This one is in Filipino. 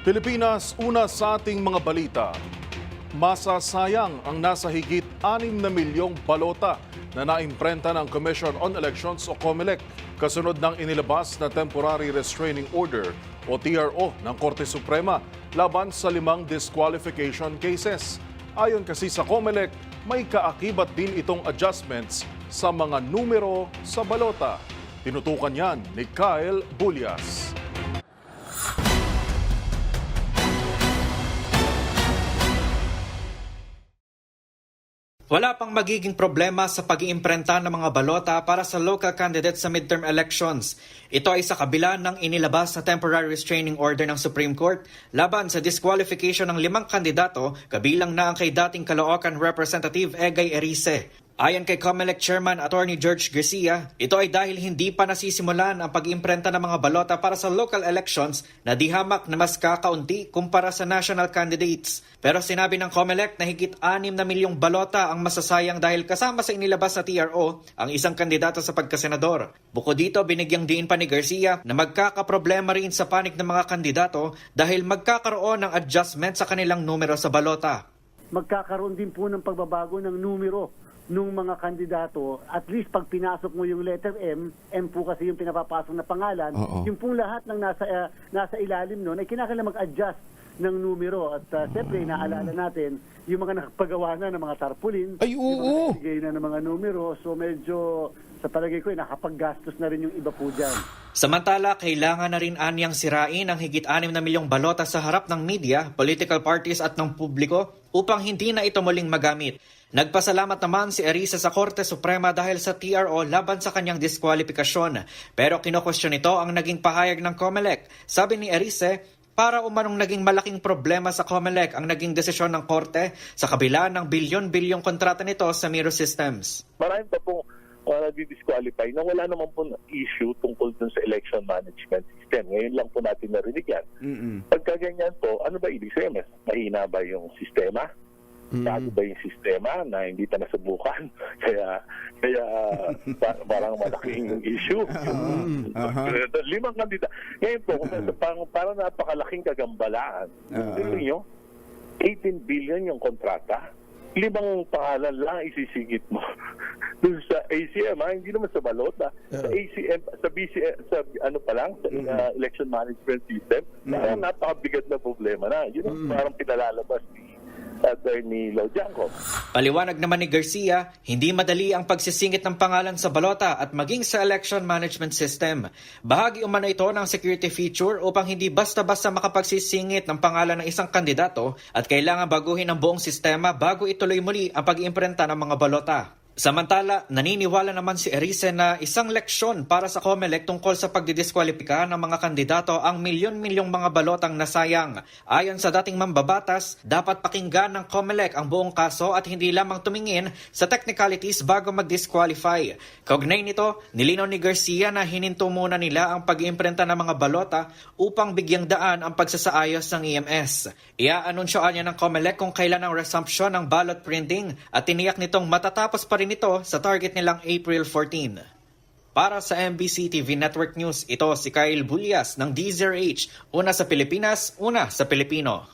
Pilipinas, una sa ating mga balita. Masasayang ang nasa higit 6 na milyong balota na naimprenta ng Commission on Elections o COMELEC kasunod ng inilabas na Temporary Restraining Order o TRO ng Korte Suprema laban sa 5 disqualification cases. Ayon kasi sa COMELEC, may kaakibat din itong adjustments sa mga numero sa balota. Tinutukan yan ni Kyle Bulyas. Wala pang magiging problema sa pag-iimprenta ng mga balota para sa local candidates sa midterm elections. Ito ay sa kabila ng inilabas na temporary restraining order ng Supreme Court laban sa disqualification ng 5 kandidato, kabilang na ang kay dating Caloocan Representative Egay Erice. Ayon kay COMELEC Chairman Attorney George Garcia, ito ay dahil hindi pa nasisimulan ang pag-iimprenta ng mga balota para sa local elections na di hamak na mas kakaunti kumpara sa national candidates. Pero sinabi ng COMELEC na higit 6 na milyong balota ang masasayang dahil kasama sa inilabas na TRO ang isang kandidato sa pagkasenador. Bukod dito, binigyang diin pa ni Garcia na magkakaproblema rin sa panig ng mga kandidato dahil magkakaroon ng adjustment sa kanilang numero sa balota. Magkakaroon din po ng pagbabago ng numero nung mga kandidato. At least pag pinasok mo yung letter M po kasi yung pinapapasok na pangalan, yung pong lahat ng nasa ilalim nun ay kinakailangan mag-adjust ng numero. At siyempre, naalala natin yung mga nakapagawa na ng mga tarpaulin, yung mga nagbigay na ng mga numero. So medyo, sa palagay ko, nakapaggastos na rin yung iba po dyan. Samantala, kailangan na rin anyang sirain ang higit 6 na milyong balota sa harap ng media, political parties at ng publiko upang hindi na ito muling magamit. Nagpasalamat naman si Erice sa Korte Suprema dahil sa TRO laban sa kanyang diskwalifikasyon. Pero kino-question nito ang naging pahayag ng COMELEC. Sabi ni Erice, para umanong naging malaking problema sa COMELEC ang naging desisyon ng Korte sa kabila ng bilyon-bilyong kontrata nito sa Miro Systems. Marami pa pong disqualify na wala naman po issue tungkol dun sa election management system. Ngayon lang po natin narinig yan. Pagka ganyan po, ano ba ibig sabihin? Mahina ba yung sistema? Bago ba yung sistema na hindi pa nasubukan? Kaya parang malaking issue. 5 kandidato. Ngayon po, parang napakalaking kagambalaan. Tignan nyo, 18 billion yung kontrata. 5 pangalan lang isisingit mo. Doon sa ACM, hindi naman sa balota. Sa ACM, sa BCM, sa ano pa lang, sa election management system, parang napakabigat na problema na. Yun ang parang pinalalabas ni Attorney Laudianco. Paliwanag naman ni Garcia, hindi madali ang pagsisingit ng pangalan sa balota at maging sa election management system. Bahagi umano ito ng security feature upang hindi basta-basta makapagsisingit ng pangalan ng isang kandidato at kailangan baguhin ang buong sistema bago ituloy muli ang pag-iimprenta ng mga balota. Samantala, naniniwala naman si Erice na isang leksyon para sa COMELEC tungkol sa pagdidiskwalipika ng mga kandidato ang milyon-milyong mga balotang nasayang. Ayon sa dating mambabatas, dapat pakinggan ng COMELEC ang buong kaso at hindi lamang tumingin sa technicalities bago mag-disqualify. Kaugnay nito, nilinaw ni Garcia na hininto muna nila ang pag-iimprenta ng mga balota upang bigyang daan ang pagsasaayos ng EMS. Ia-anunsyoan niya ng COMELEC kung kailan ang resumption ng ballot printing at tiniyak nitong matatapos pa rin ito sa target nilang April 14. Para sa MBC TV Network News, ito si Kyle Bulyas ng DZRH, una sa Pilipinas, una sa Pilipino.